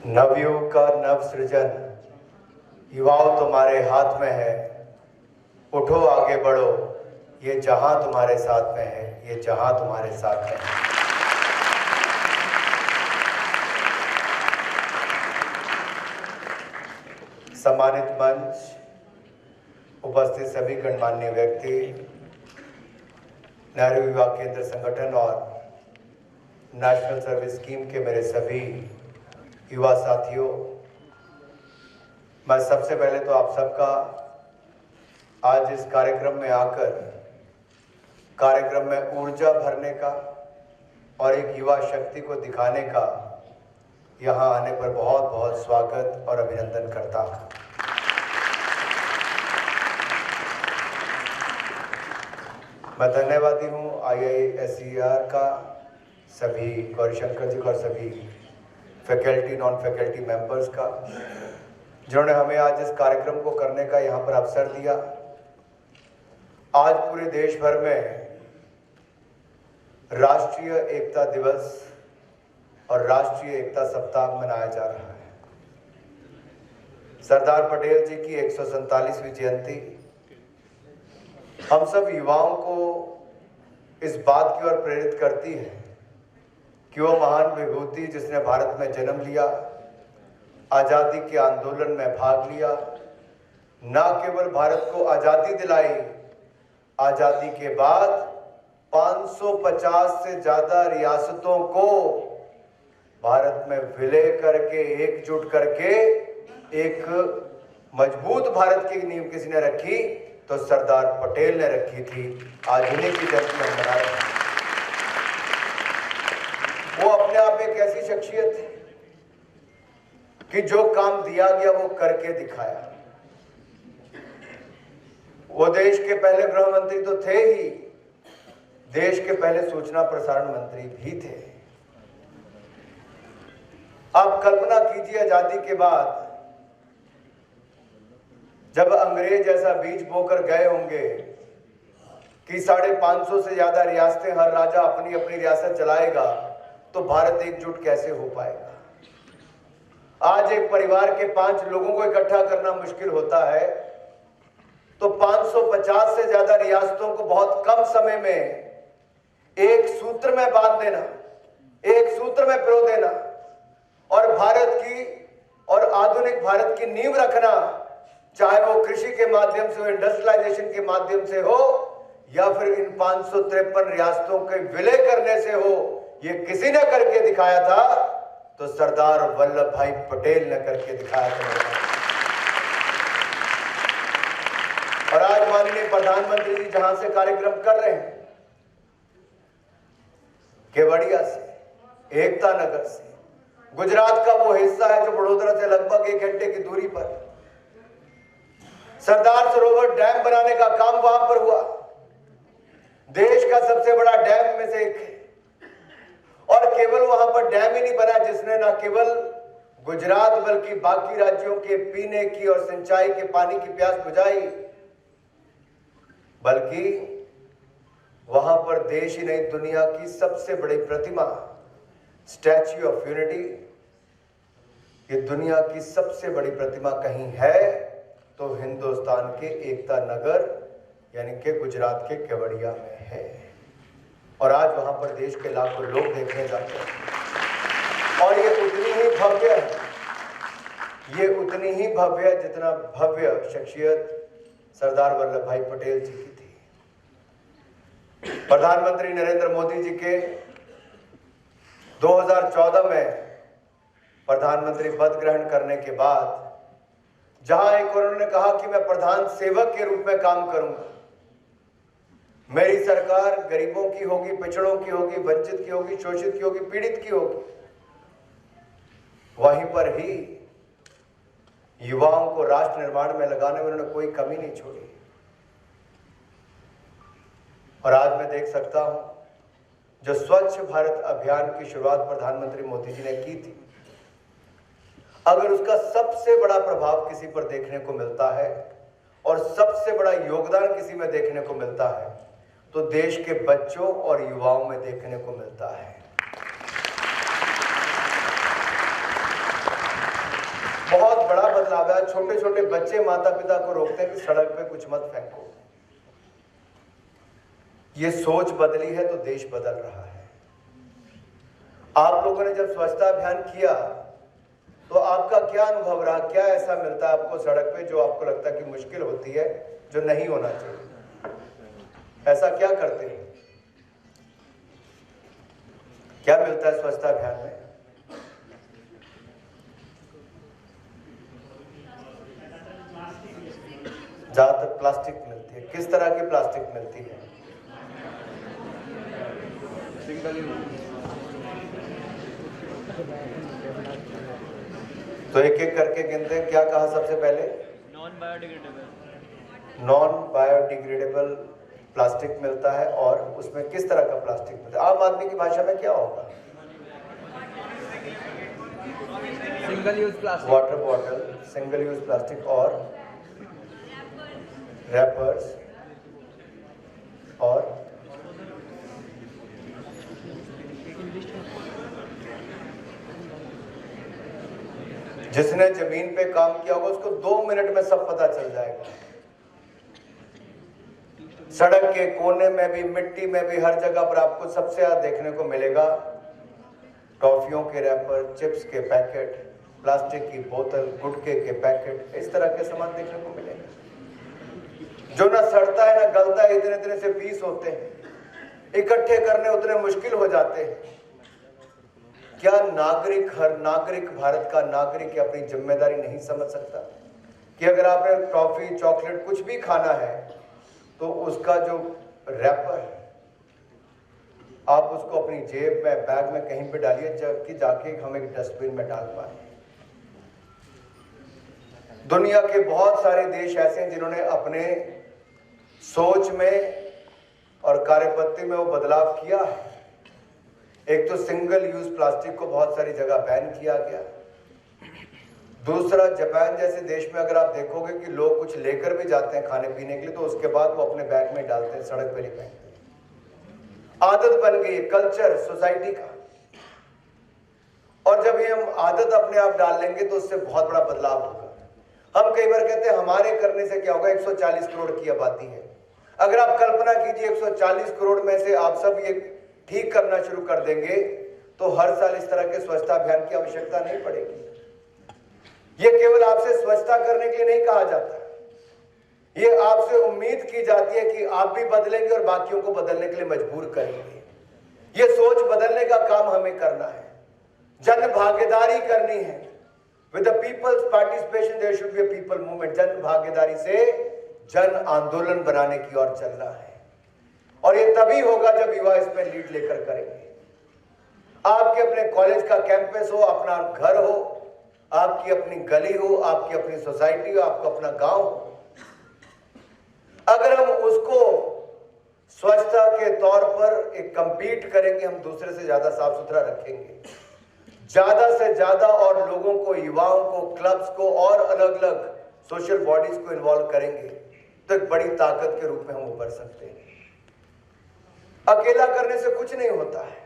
नवयुग का नव सृजन युवाओं तुम्हारे हाथ में है। उठो आगे बढ़ो, ये जहां तुम्हारे साथ में है, ये जहां तुम्हारे साथ में है। सम्मानित मंच, उपस्थित सभी गणमान्य व्यक्ति, नेहरू युवा केंद्र संगठन और नेशनल सर्विस स्कीम के मेरे सभी युवा साथियों, मैं सबसे पहले तो आप सबका आज इस कार्यक्रम में आकर कार्यक्रम में ऊर्जा भरने का और एक युवा शक्ति को दिखाने का यहाँ आने पर बहुत बहुत स्वागत और अभिनंदन करता हूँ। मैं धन्यवादी हूँ IISER का, सभी गौरीशंकर जी का और सभी फैकल्टी नॉन फैकल्टी मेंबर्स का, जिन्होंने हमें आज इस कार्यक्रम को करने का यहाँ पर अवसर दिया। आज पूरे देश भर में राष्ट्रीय एकता दिवस और राष्ट्रीय एकता सप्ताह मनाया जा रहा है। सरदार पटेल जी की 147वीं जयंती हम सब युवाओं को इस बात की ओर प्रेरित करती है कि वो महान विभूति जिसने भारत में जन्म लिया, आज़ादी के आंदोलन में भाग लिया, न केवल भारत को आज़ादी दिलाई, आज़ादी के बाद 550 से ज़्यादा रियासतों को भारत में विलय करके एकजुट करके एक मजबूत भारत की नींव किसी ने रखी तो सरदार पटेल ने रखी थी। आज उन्हीं की जयंती हम मना रहे हैं। वो अपने आप एक ऐसी शख्सियत है कि जो काम दिया गया वो करके दिखाया। वो देश के पहले गृह मंत्री तो थे ही, देश के पहले सूचना प्रसारण मंत्री भी थे। आप कल्पना कीजिए आजादी के बाद जब अंग्रेज ऐसा बीज बोकर गए होंगे कि 550 से ज्यादा रियासतें, हर राजा अपनी अपनी रियासत चलाएगा, तो भारत एकजुट कैसे हो पाएगा। आज एक परिवार के 5 लोगों को इकट्ठा करना मुश्किल होता है, तो 550 से ज्यादा रियासतों को बहुत कम समय में एक सूत्र में बांध देना, एक सूत्र में पिरो देना और भारत की और आधुनिक भारत की नींव रखना, चाहे वो कृषि के माध्यम से हो, इंडस्ट्रियलाइजेशन के माध्यम से हो या फिर इन 553 रियासतों के विलय करने से हो, ये किसी ने करके दिखाया था तो सरदार वल्लभ भाई पटेल ने करके दिखाया था। और आज माननीय प्रधानमंत्री जी जहां से कार्यक्रम कर रहे हैं, केवड़िया से, एकता नगर से, गुजरात का वो हिस्सा है जो वडोदरा से लगभग 1 घंटे की दूरी पर सरदार सरोवर डैम बनाने का काम वहां पर हुआ। देश का सबसे बड़ा डैम में से एक है। और केवल वहां पर डैम ही नहीं बना जिसने न केवल गुजरात बल्कि बाकी राज्यों के पीने की और सिंचाई के पानी की प्यास बुझाई, बल्कि वहां पर देश ही नहीं दुनिया की सबसे बड़ी प्रतिमा स्टैच्यू ऑफ यूनिटी, ये दुनिया की सबसे बड़ी प्रतिमा कहीं है तो हिंदुस्तान के एकता नगर यानी कि गुजरात के केवड़िया में है। और आज वहां पर देश के लाखों लोग देखने जाते हैं और ये उतनी ही भव्य है, ये उतनी ही भव्य है जितना भव्य शख्सियत सरदार वल्लभ भाई पटेल जी की थी। प्रधानमंत्री नरेंद्र मोदी जी के 2014 में प्रधानमंत्री पद ग्रहण करने के बाद जहां एक उन्होंने कहा कि मैं प्रधान सेवक के रूप में काम करूंगा, मेरी सरकार गरीबों की होगी, पिछड़ों की होगी, वंचित की होगी, शोषित की होगी, पीड़ित की होगी, वहीं पर ही युवाओं को राष्ट्र निर्माण में लगाने में उन्होंने कोई कमी नहीं छोड़ी। और आज मैं देख सकता हूं जो स्वच्छ भारत अभियान की शुरुआत प्रधानमंत्री मोदी जी ने की थी, अगर उसका सबसे बड़ा प्रभाव किसी पर देखने को मिलता है और सबसे बड़ा योगदान किसी में देखने को मिलता है तो देश के बच्चों और युवाओं में देखने को मिलता है। बदलाव है। छोटे छोटे बच्चे माता पिता को रोकते हैं कि सड़क पे कुछ मत फेंको। ये सोच बदली है तो देश बदल रहा है। आप लोगों ने जब स्वच्छता अभियान किया तो आपका क्या अनुभव रहा? क्या ऐसा मिलता है आपको सड़क पे जो आपको लगता है कि मुश्किल होती है, जो नहीं होना चाहिए? ऐसा क्या करते हैं? क्या मिलता है स्वच्छता अभियान में? ज्यादातर प्लास्टिक मिलती है। किस तरह की प्लास्टिक मिलती है? तो एक एक करके गिनते हैं। क्या कहा सबसे पहले? नॉन बायोडिग्रेडेबल प्लास्टिक मिलता है। और उसमें किस तरह का प्लास्टिक मिलता है? आम आदमी की भाषा में क्या होगा? Single use plastic, water bottle, single use plastic और रैपर्स और जिसने जमीन पे काम किया होगा उसको 2 मिनट में सब पता चल जाएगा। सड़क के कोने में भी, मिट्टी में भी, हर जगह पर आपको सबसे ज्यादा देखने को मिलेगा टॉफियों के रैपर, चिप्स के पैकेट, प्लास्टिक की बोतल, गुटखे के पैकेट, इस तरह के सामान देखने को मिलेगा जो ना सड़ता है ना गलता है। इतने इतने से पीस होते हैं, इकट्ठे करने उतने मुश्किल हो जाते हैं। क्या नागरिक, हर नागरिक, भारत का नागरिक अपनी जिम्मेदारी नहीं समझ सकता कि अगर आपने टॉफी, चॉकलेट कुछ भी खाना है तो उसका जो रैपर है आप उसको अपनी जेब में, बैग में कहीं पे डालिए जबकि जाके हम एक डस्टबिन में डाल पाए। दुनिया के बहुत सारे देश ऐसे हैं जिन्होंने अपने सोच में और कार्यपद्धति में वो बदलाव किया है। एक तो सिंगल यूज प्लास्टिक को बहुत सारी जगह बैन किया गया। दूसरा, जापान जैसे देश में अगर आप देखोगे कि लोग कुछ लेकर भी जाते हैं खाने पीने के लिए तो उसके बाद वो अपने बैग में डालते हैं, सड़क पे नहीं फेंकते। आदत बन गई है, कल्चर सोसाइटी का। और जब ये हम आदत अपने आप डाल लेंगे तो उससे बहुत बड़ा बदलाव होगा। हम कई बार कहते हैं हमारे करने से क्या होगा, 140 करोड़ की आबादी है। अगर आप कल्पना कीजिए 140 करोड़ में से आप सब ये ठीक करना शुरू कर देंगे तो हर साल इस तरह के स्वच्छता अभियान की आवश्यकता नहीं पड़ेगी। ये केवल आपसे स्वच्छता करने के लिए नहीं कहा जाता, ये आपसे उम्मीद की जाती है कि आप भी बदलेंगे और बाकियों को बदलने के लिए मजबूर करेंगे। ये सोच बदलने का काम हमें करना है, जन भागीदारी करनी है। With the people's participation there should be a people movement. जन भागीदारी से जन आंदोलन बनाने की ओर चल रहा है और ये तभी होगा जब युवा इसमें लीड लेकर करेंगे। आपके अपने कॉलेज का कैंपस हो, अपना घर हो, आपकी अपनी गली हो, आपकी अपनी सोसाइटी हो, आपका अपना गांव हो, अगर हम उसको स्वच्छता के तौर पर एक कंपीट करेंगे, हम दूसरे से ज्यादा साफ सुथरा रखेंगे, ज्यादा से ज्यादा और लोगों को, युवाओं को, क्लब्स को और अलग अलग सोशल बॉडीज को इन्वॉल्व करेंगे तो एक बड़ी ताकत के रूप में हम उभर सकते हैं। अकेला करने से कुछ नहीं होता है।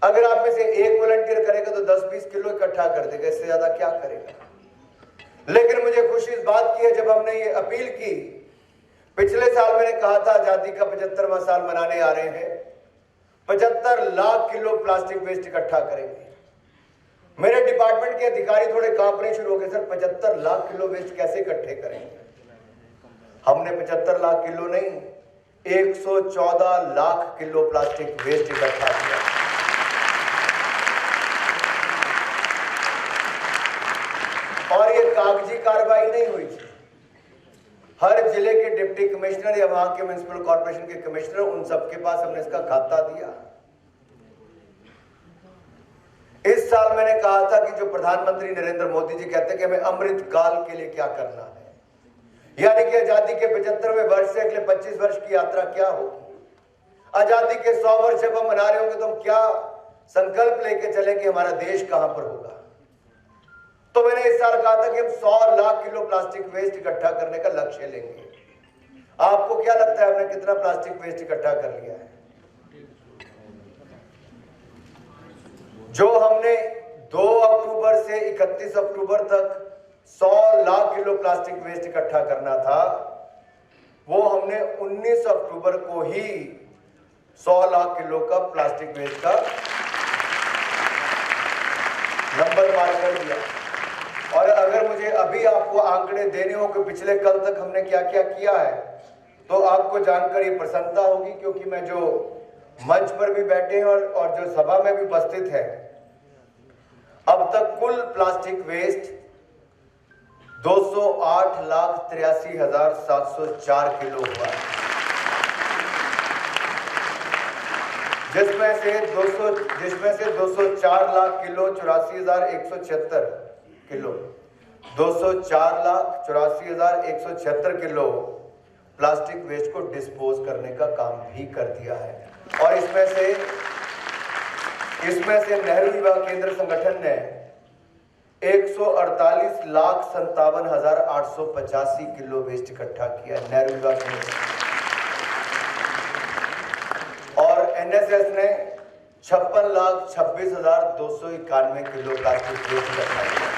अगर आप में से एक वॉलंटियर करेगा तो 10-20 किलो इकट्ठा कर देगा, इससे ज्यादा क्या करेगा। लेकिन मुझे खुशी इस बात की है जब हमने ये अपील की, पिछले साल मैंने कहा था आजादी का 75वां साल मनाने आ रहे हैं, 75 लाख किलो प्लास्टिक वेस्ट इकट्ठा करेंगे। मेरे डिपार्टमेंट के अधिकारी थोड़े कांपने शुरू हो गए, सर 75 लाख किलो वेस्ट कैसे इकट्ठे करेंगे। हमने 75 लाख किलो नहीं, 114 लाख किलो प्लास्टिक वेस्ट इकट्ठा किया। और ये कागजी कार्रवाई नहीं हुई थी। हर जिले के डिप्टी कमिश्नर या वहां के म्युनिसिपल कॉर्पोरेशन के कमिश्नर, उन सबके पास हमने इसका खाता दिया। इस साल मैंने कहा था कि जो प्रधानमंत्री नरेंद्र मोदी जी कहते हैं कि हमें अमृत काल के लिए क्या करना है, यानी कि आजादी के 75वें वर्ष से अगले 25 वर्ष की यात्रा क्या होगी। आजादी के 100 वर्ष जब हम मना रहे होंगे तो हम क्या संकल्प लेके चलें कि हमारा देश कहां पर होगा। तो मैंने इस साल कहा था कि हम 100 लाख किलो प्लास्टिक वेस्ट इकट्ठा करने का लक्ष्य लेंगे। आपको क्या लगता है हमने कितना प्लास्टिक वेस्ट इकट्ठा कर लिया है? जो हमने 2 अक्टूबर सितंबर से 31 अक्टूबर तक 100 लाख किलो प्लास्टिक वेस्ट इकट्ठा करना था, वो हमने 19 अक्टूबर को ही 100 लाख किलो का प्लास्टिक वेस्ट का नंबर मार कर दिया। और अगर मुझे अभी आपको आंकड़े देने हो कि पिछले कल तक हमने क्या क्या किया है, तो आपको जानकर ये प्रसन्नता होगी, क्योंकि मैं जो मंच पर भी बैठे हैं और जो सभा में भी उपस्थित है, अब तक कुल प्लास्टिक वेस्ट 208,83,704 किलो हुआ है, जिसमें से 204 lakh kilo 84,176 kilo 204,84,176 kilo plastic waste को डिस्पोज करने का काम भी कर दिया है। और इसमें से नेहरू युवा केंद्र संगठन ने 148,57,885 किलो वेस्ट इकट्ठा किया है, नेहरू युवा केंद्र। और एनएसएस ने 56,26,291 किलो प्लास्टिक वेस्ट इकट्ठा किया।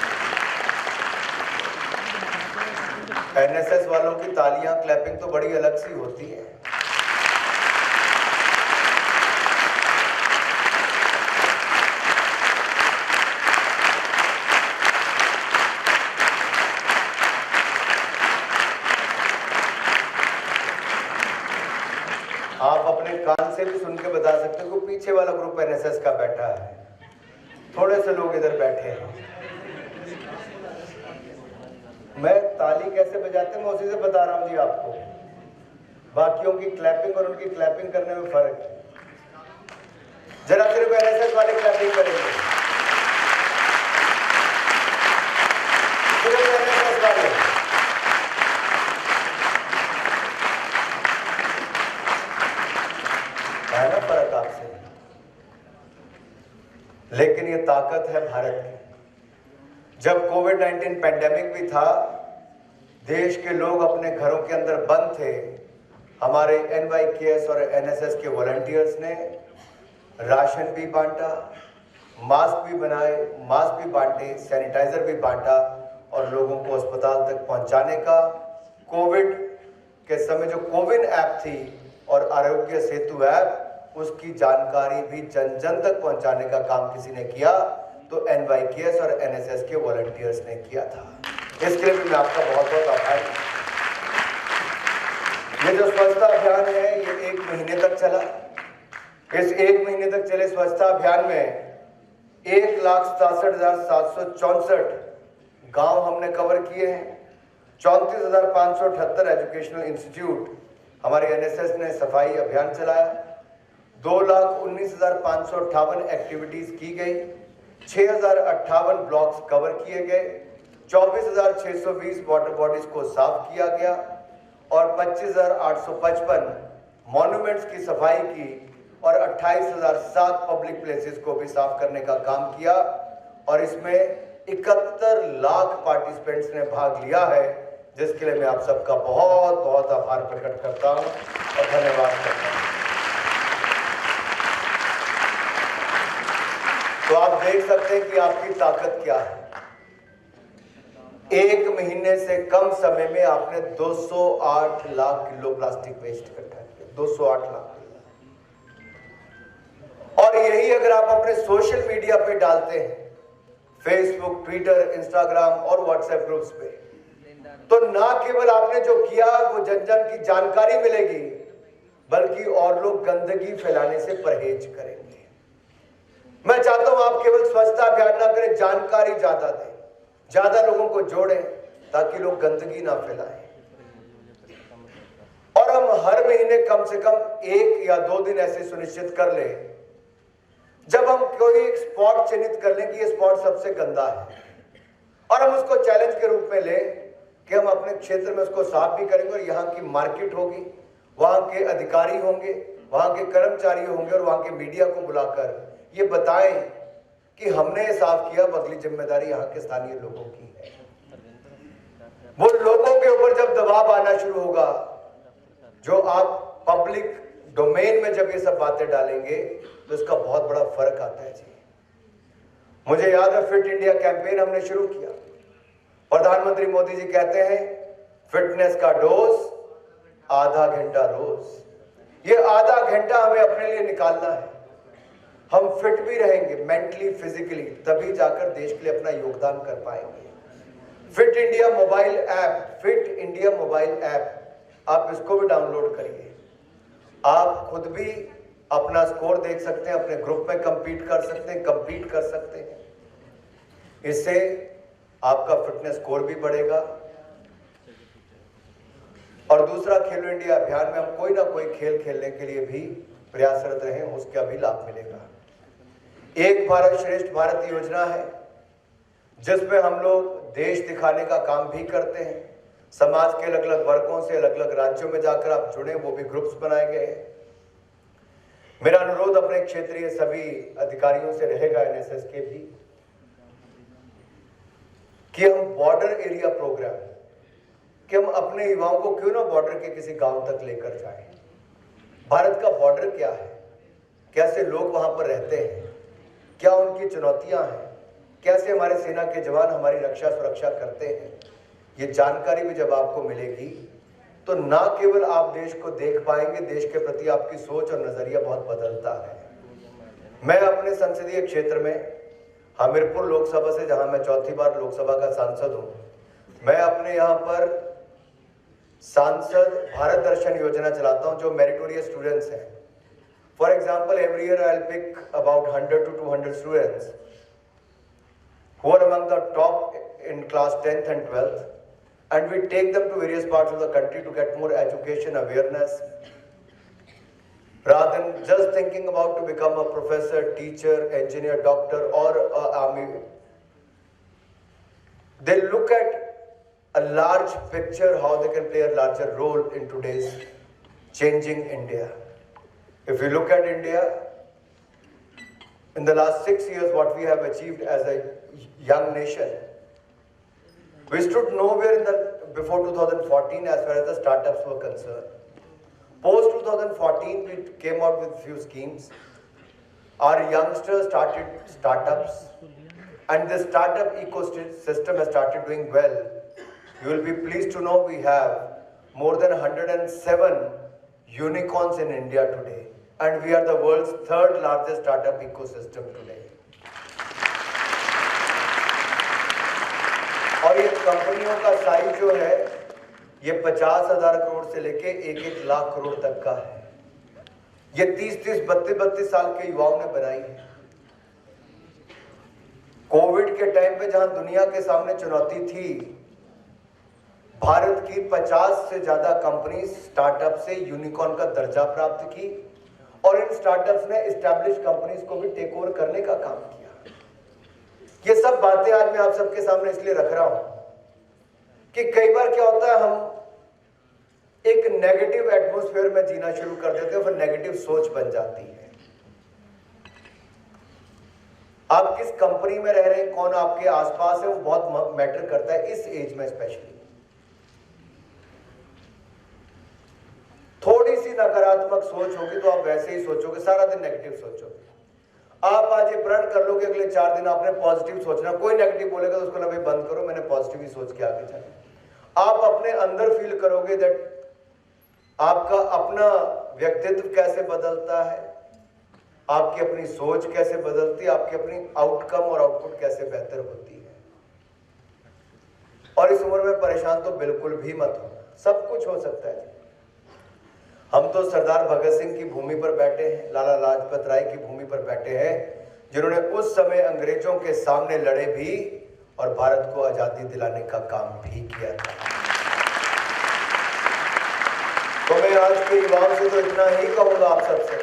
एनएसएस वालों की तालियां, क्लैपिंग तो बड़ी अलग सी होती है। आप अपने कान से भी सुन के बता सकते हो कि पीछे वाला ग्रुप एनएसएस का बैठा है, थोड़े से लोग इधर बैठे हैं। मैं ताली कैसे बजाते हैं मैं उसी से बता रहा हूं जी आपको। बाकियों की क्लैपिंग और उनकी क्लैपिंग करने में फर्क है। जरा सिर्फ एनएसएस वाले क्लैपिंग करेंगे, सिर्फ एनएसएस वाले। है ना फर्क आपसे, लेकिन ये ताकत है भारत की। जब कोविड-19 पैंडेमिक भी था, देश के लोग अपने घरों के अंदर बंद थे, हमारे NYKS और NSS के वॉलंटियर्स ने राशन भी बांटा, मास्क भी बनाए, मास्क भी बांटे, सैनिटाइजर भी बांटा और लोगों को अस्पताल तक पहुंचाने का कोविड के समय जो कोविन ऐप थी और आरोग्य सेतु ऐप, उसकी जानकारी भी जन जन तक पहुंचाने का काम किसी ने किया, तो NYKS और NSS के वॉलंटियर्स ने किया था। इसके लिए मैं आपका बहुत बहुत आभारी। ये जो स्वच्छता अभियान है, ये 1 महीने तक चला। इस 1 महीने तक चले स्वच्छता अभियान में 1,67,764 गांव हमने कवर किए हैं। 34,578 एजुकेशनल इंस्टीट्यूट हमारे NSS ने सफाई अभियान चलाया। 2,19,558 एक्टिविटीज की गई। 6,058 ब्लॉक्स कवर किए गए। 24,620 वाटर बॉडीज को साफ किया गया और 25,855 मॉन्यूमेंट्स की सफाई की और 28,007 पब्लिक प्लेसेस को भी साफ करने का काम किया। और इसमें 71 लाख पार्टिसिपेंट्स ने भाग लिया है, जिसके लिए मैं आप सबका बहुत बहुत आभार प्रकट करता हूं और धन्यवाद करता हूं। तो आप देख सकते हैं कि आपकी ताकत क्या है। 1 महीने से कम समय में आपने 208 लाख किलो प्लास्टिक वेस्ट इकट्ठा किया, 208 लाख। और यही अगर आप अपने सोशल मीडिया पे डालते हैं, फेसबुक, ट्विटर, इंस्टाग्राम और व्हाट्सएप ग्रुप्स पे, तो ना केवल आपने जो किया वो जन जन की जानकारी मिलेगी, बल्कि और लोग गंदगी फैलाने से परहेज करेंगे। मैं चाहता हूं आप केवल स्वच्छता अभियान ना करें, जानकारी ज्यादा दें, ज्यादा लोगों को जोड़ें, ताकि लोग गंदगी ना फैलाएं। और हम हर महीने कम से कम 1 या 2 दिन ऐसे सुनिश्चित कर लें, जब हम कोई एक स्पॉट चिन्हित कर लें कि ये स्पॉट सबसे गंदा है, और हम उसको चैलेंज के रूप में लें कि हम अपने क्षेत्र में उसको साफ भी करेंगे और यहाँ की मार्केट होगी, वहां के अधिकारी होंगे, वहां के कर्मचारी होंगे और वहां के मीडिया को बुलाकर ये बताएं कि हमने ये साफ किया। अगली जिम्मेदारी यहाँ के स्थानीय लोगों की है। वो लोगों के ऊपर जब दबाव आना शुरू होगा, जो आप पब्लिक डोमेन में जब ये सब बातें डालेंगे, तो इसका बहुत बड़ा फर्क आता है जी। मुझे याद है फिट इंडिया कैंपेन हमने शुरू किया। प्रधानमंत्री मोदी जी कहते हैं फिटनेस का डोज आधा घंटा रोज। ये आधा घंटा हमें अपने लिए निकालना है। हम फिट भी रहेंगे मेंटली फिजिकली, तभी जाकर देश के लिए अपना योगदान कर पाएंगे। Fit India mobile app, fit India mobile app, आप इसको भी डाउनलोड करिए। आप खुद भी अपना स्कोर देख सकते हैं, अपने ग्रुप में कंपीट कर सकते हैं। इससे आपका फिटनेस स्कोर भी बढ़ेगा। और दूसरा, खेलो इंडिया अभियान में हम कोई ना कोई खेल खेलने के लिए भी प्रयासरत रहें, उसका भी लाभ मिलेगा। एक भारत श्रेष्ठ भारत योजना है जिसमें हम लोग देश दिखाने का काम भी करते हैं। समाज के अलग अलग वर्गों से अलग अलग राज्यों में जाकर आप जुड़े, वो भी ग्रुप्स बनाए गए हैं। मेरा अनुरोध अपने क्षेत्रीय सभी अधिकारियों से रहेगा, एनएसएस के भी, कि हम बॉर्डर एरिया प्रोग्राम, कि हम अपने युवाओं को क्यों ना बॉर्डर के किसी गांव तक लेकर जाएं। भारत का बॉर्डर क्या है, कैसे लोग वहां पर रहते हैं, क्या उनकी चुनौतियां हैं, कैसे हमारे सेना के जवान हमारी रक्षा सुरक्षा करते हैं, ये जानकारी भी जब आपको मिलेगी तो ना केवल आप देश को देख पाएंगे, देश के प्रति आपकी सोच और नजरिया बहुत बदलता है। मैं अपने संसदीय क्षेत्र में हमीरपुर लोकसभा से, जहां मैं चौथी बार लोकसभा का सांसद हूं, मैं अपने यहां पर सांसद भारत दर्शन योजना चलाता हूं जो मेरिटोरियस स्टूडेंट्स हैं। For example, every year I will pick about 100 to 200 students who are among the top in class 10th and 12th, and we take them to various parts of the country to get more education awareness, rather than just thinking about to become a professor, teacher, engineer, doctor or a army. They look at a large picture, how they can play a larger role in today's changing India. If we look at India, in the last 6 years, what we have achieved as a young nation, we stood nowhere before 2014 as far as the startups were concerned. Post 2014, we came out with few schemes. Our youngsters started startups, and the startup ecosystem has started doing well. You will be pleased to know we have more than 107 unicorns in India today, and we are the world's third largest startup ecosystem today. और ये कंपनियों का size जो है ये 50,000 करोड़ से लेके 1-1 लाख करोड़ तक का है। ये 30-30, 32-32 साल के युवाओं ने बनाई है। कोविड के टाइम पे जहां दुनिया के सामने चुनौती थी, भारत की 50 से ज्यादा कंपनी स्टार्टअप से यूनिकॉर्न का दर्जा प्राप्त की, और इन स्टार्टअप्स ने एस्टैब्लिश कंपनीज को भी टेक ओवर करने का काम किया। ये सब बातें आज मैं आप सबके सामने इसलिए रख रहा हूं कि कई बार क्या होता है, हम एक नेगेटिव एटमॉस्फेयर में जीना शुरू कर देते हैं, फिर नेगेटिव सोच बन जाती है। आप किस कंपनी में रह रहे हैं, कौन आपके आसपास है, वो बहुत मैटर करता है इस एज में स्पेशली। थोड़ी सी नकारात्मक सोच होगी तो आप वैसे ही सोचोगे, सारा दिन नेगेटिव सोचोगे। आप आज ये प्रण कर लो कि अगले 4 दिन आपने पॉजिटिव सोचना, कोई नेगेटिव बोलेगा तो उसको ना भाई बंद करो, मैंने पॉजिटिव ही सोच के आगे चले। आप अपने अंदर फील करोगे दैट आपका अपना व्यक्तित्व कैसे बदलता है, आपकी अपनी सोच कैसे बदलती है, आपकी अपनी आउटकम और आउटपुट कैसे बेहतर होती है। और इस उम्र में परेशान तो बिल्कुल भी मत हो, सब कुछ हो सकता है। हम तो सरदार भगत सिंह की भूमि पर बैठे हैं, लाला लाजपत राय की भूमि पर बैठे हैं, जिन्होंने उस समय अंग्रेजों के सामने लड़े भी और भारत को आजादी दिलाने का काम भी किया था। तो मैं आज के युवाओं से तो इतना ही कहूंगा आप सबसे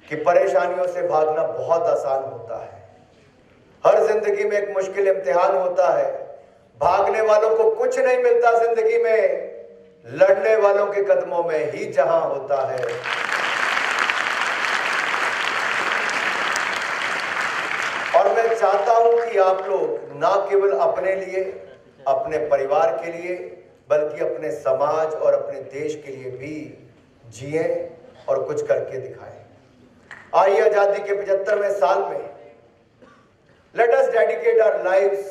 कि परेशानियों से भागना बहुत आसान होता है। हर जिंदगी में एक मुश्किल इम्तिहान होता है। भागने वालों को कुछ नहीं मिलता जिंदगी में, लड़ने वालों के कदमों में ही जहां होता है। और मैं चाहता हूं कि आप लोग ना केवल अपने लिए, अपने परिवार के लिए, बल्कि अपने समाज और अपने देश के लिए भी जिएं और कुछ करके दिखाएं। आइए आजादी के 75वें साल में Let us dedicate our lives,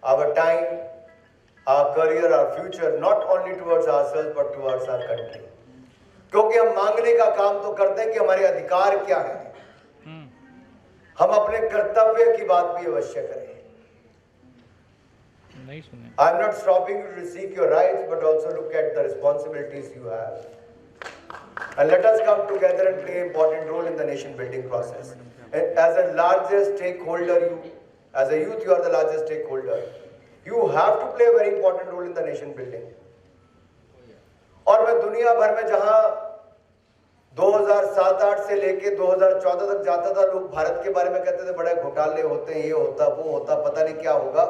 our time, our career, our future, not only towards ourselves but towards our country. क्योंकि हम मांगने का काम तो करते हैं कि हमारे अधिकार क्या है, हम अपने कर्तव्य की बात भी अवश्य करें. नहीं सुने. I am not stopping you to seek your rights, but also look at the responsibilities you have. And let us come together and play an important role in the nation building process. And as a largest stakeholder, as a youth, you are the largest stakeholder. You have to play a very important role in the nation building. और मैं दुनिया भर में जहां 2007-8 से लेके 2014 तक जाता था, लोग भारत के बारे में कहते थे बड़े घोटाले होते हैं, ये होता वो होता, पता नहीं क्या होगा.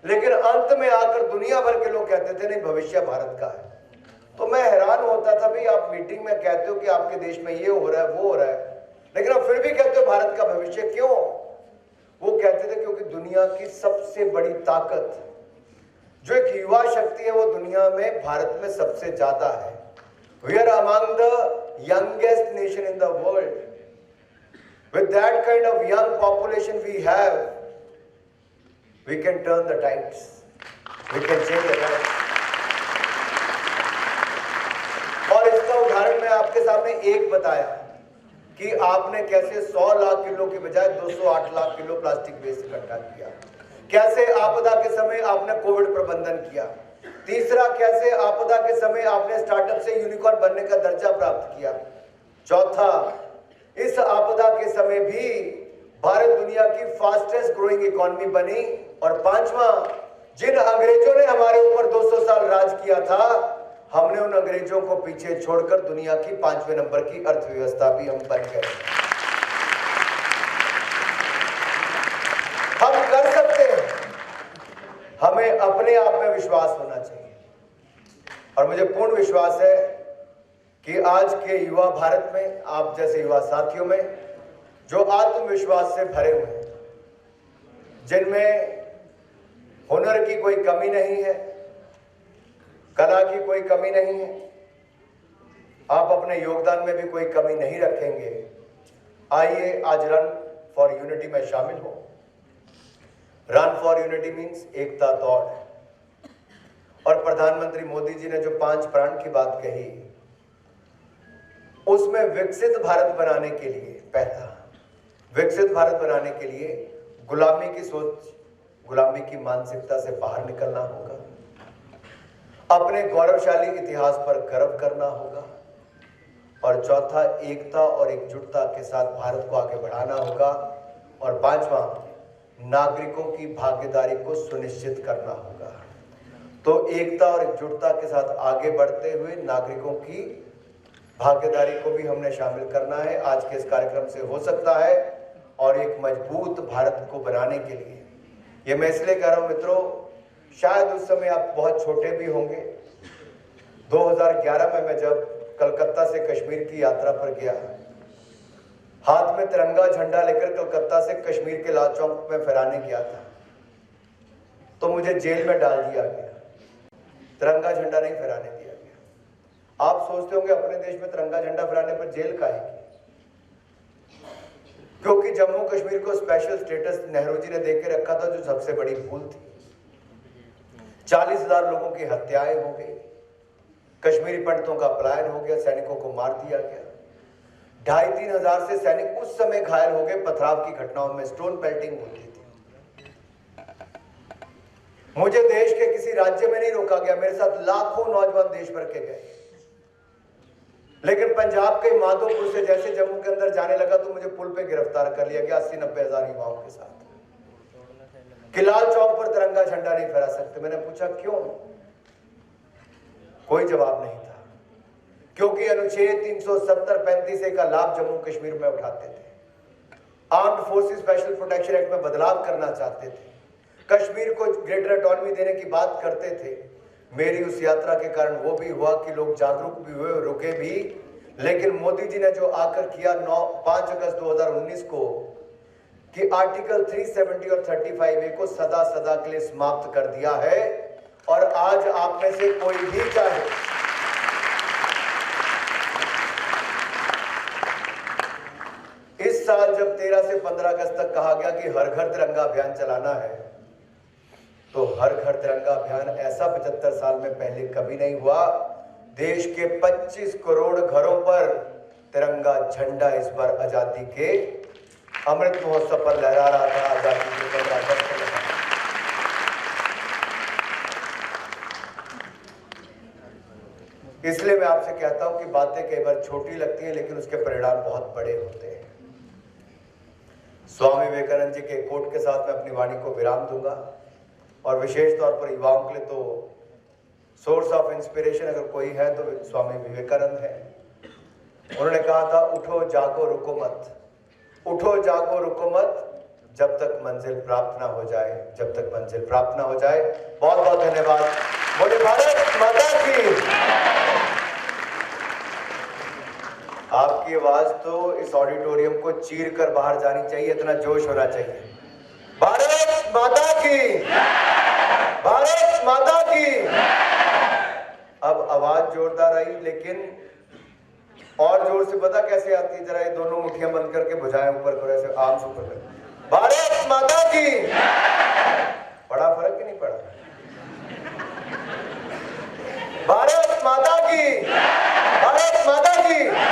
लेकिन अंत में आकर दुनिया भर के लोग कहते थे नहीं, भविष्य भारत का है. तो मैं हैरान होता था, भाई आप मीटिंग में कहते हो कि आपके देश में ये हो रहा है वो हो रहा है, लेकिन आप फिर भी कहते हो भारत का भविष्य. क्यों? वो कहते थे क्योंकि दुनिया की सबसे बड़ी ताकत जो एक युवा शक्ति है वो दुनिया में भारत में सबसे ज्यादा है. We are among the youngest nation in the world. With that kind of young population we have, we can turn the tides. We can change the tides. और इसका उदाहरण मैं आपके सामने एक बताया कि आपने कैसे 100 लाख किलो की बजाय 208 लाख किलो प्लास्टिक वेस्ट इकट्ठा किया. कैसे आपदा के समय आपने कोविड प्रबंधन किया. तीसरा, कैसे आपदा के समय आपने स्टार्टअप से यूनिकॉर्न बनने का दर्जा प्राप्त किया. चौथा, इस आपदा के समय भी भारत दुनिया की फास्टेस्ट ग्रोइंग इकोनॉमी बनी. और पांचवा, जिन अंग्रेजों ने हमारे ऊपर 200 साल राज किया था, हमने उन अंग्रेजों को पीछे छोड़कर दुनिया की 5वें नंबर की अर्थव्यवस्था भी हम बन गए. हम कर सकते हैं. हमें अपने आप में विश्वास होना चाहिए. और मुझे पूर्ण विश्वास है कि आज के युवा भारत में, आप जैसे युवा साथियों में जो आत्मविश्वास से भरे हुए हैं, जिनमें हुनर की कोई कमी नहीं है, कला की कोई कमी नहीं है, आप अपने योगदान में भी कोई कमी नहीं रखेंगे, आइए आज रन फॉर यूनिटी में शामिल हो. रन फॉर यूनिटी मीन्स एकता दौड़. और प्रधानमंत्री मोदी जी ने जो 5 प्राण की बात कही, उसमें विकसित भारत बनाने के लिए, पहला विकसित भारत बनाने के लिए गुलामी की सोच, गुलामी की मानसिकता से बाहर निकलना होगा. अपने गौरवशाली इतिहास पर गर्व करना होगा. और चौथा, एकता और एकजुटता के साथ भारत को आगे बढ़ाना होगा. और पांचवा, नागरिकों की भागीदारी को सुनिश्चित करना होगा. तो एकता और एकजुटता के साथ आगे बढ़ते हुए नागरिकों की भागीदारी को भी हमने शामिल करना है. आज के इस कार्यक्रम से हो सकता है. और एक मजबूत भारत को बनाने के लिए, ये मैं इसलिए कह रहा हूं मित्रों, शायद उस समय आप बहुत छोटे भी होंगे. 2011 में मैं जब कलकत्ता से कश्मीर की यात्रा पर गया, हाथ में तिरंगा झंडा लेकर कलकत्ता से कश्मीर के लाल चौक में फहराने गया था, तो मुझे जेल में डाल दिया गया. तिरंगा झंडा नहीं फहराने दिया गया. आप सोचते होंगे अपने देश में तिरंगा झंडा फहराने पर जेल का है, क्योंकि जम्मू कश्मीर को स्पेशल स्टेटस नेहरू जी ने देके रखा था, जो सबसे बड़ी भूल थी. 40,000 लोगों की हत्याएं हो गई, कश्मीरी पंडितों का पलायन हो गया, सैनिकों को मार दिया गया. 2,500-3 हजार से सैनिक उस समय घायल हो गए पथराव की घटनाओं में. स्टोन पेल्टिंग होती थी. मुझे देश के किसी राज्य में नहीं रोका गया, मेरे साथ लाखों नौजवान देश भर के गए. लेकिन पंजाब के माधोपुर से जैसे जम्मू के अंदर जाने लगा तो मुझे पुल पे गिरफ्तार कर लिया गया 80-90 हजार युवाओं के साथ, कि लाल चौक पर तिरंगा झंडा नहीं फहरा सकते. मैंने पूछा क्यों? कोई जवाब नहीं था. क्योंकि अनुच्छेद 370-35A का लाभ जम्मू कश्मीर में उठाते थे. Armed forces special protection act में बदलाव करना चाहते थे. कश्मीर को ग्रेटर ऑटोनॉमी देने की बात करते थे. मेरी उस यात्रा के कारण वो भी हुआ कि लोग जागरूक भी हुए, रुके भी. लेकिन मोदी जी ने जो आकर किया 5 अगस्त 2019 को, कि आर्टिकल 370 और 35A को सदा सदा के लिए समाप्त कर दिया है. और आज आप में से कोई भी चाहे इस साल जब 13 से 15 अगस्त तक कहा गया कि हर घर तिरंगा अभियान चलाना है, तो हर घर तिरंगा अभियान ऐसा 75 साल में पहले कभी नहीं हुआ। देश के 25 करोड़ घरों पर तिरंगा झंडा इस बार आजादी के अमृत महोत्सव पर लहरा रहा था। आजादी के 15 अगस्त को इसलिए मैं आपसे कहता हूं कि बातें कई बार छोटी लगती हैं, लेकिन उसके परिणाम बहुत बड़े होते हैं। स्वामी विवेकानंद जी के कोट के साथ मैं अपनी वाणी को विराम दूंगा, और विशेष तौर पर युवाओं के लिए तो सोर्स ऑफ इंस्पिरेशन अगर कोई है तो स्वामी विवेकानंद है। उन्होंने कहा था, उठो जागो रुको मत, उठो जागो रुको मत, जब तक मंजिल प्राप्त ना हो जाए, जब तक मंजिल प्राप्त ना हो जाए। बहुत बहुत धन्यवाद। बोले भारत माता की। आपकी आवाज तो इस ऑडिटोरियम को चीर कर बाहर जानी चाहिए, इतना जोश होना चाहिए। भारत माता की, भारत माता की। अब आवाज जोरदार आई, लेकिन और जोर से पता कैसे आती है? जरा ये दोनों मुट्ठियां बंद करके भुजाएं ऊपर करो, ऐसे आम से ऊपर करो। भारत माता की। बड़ा फर्क ही नहीं पड़ा। भारत माता की, भारत माता की।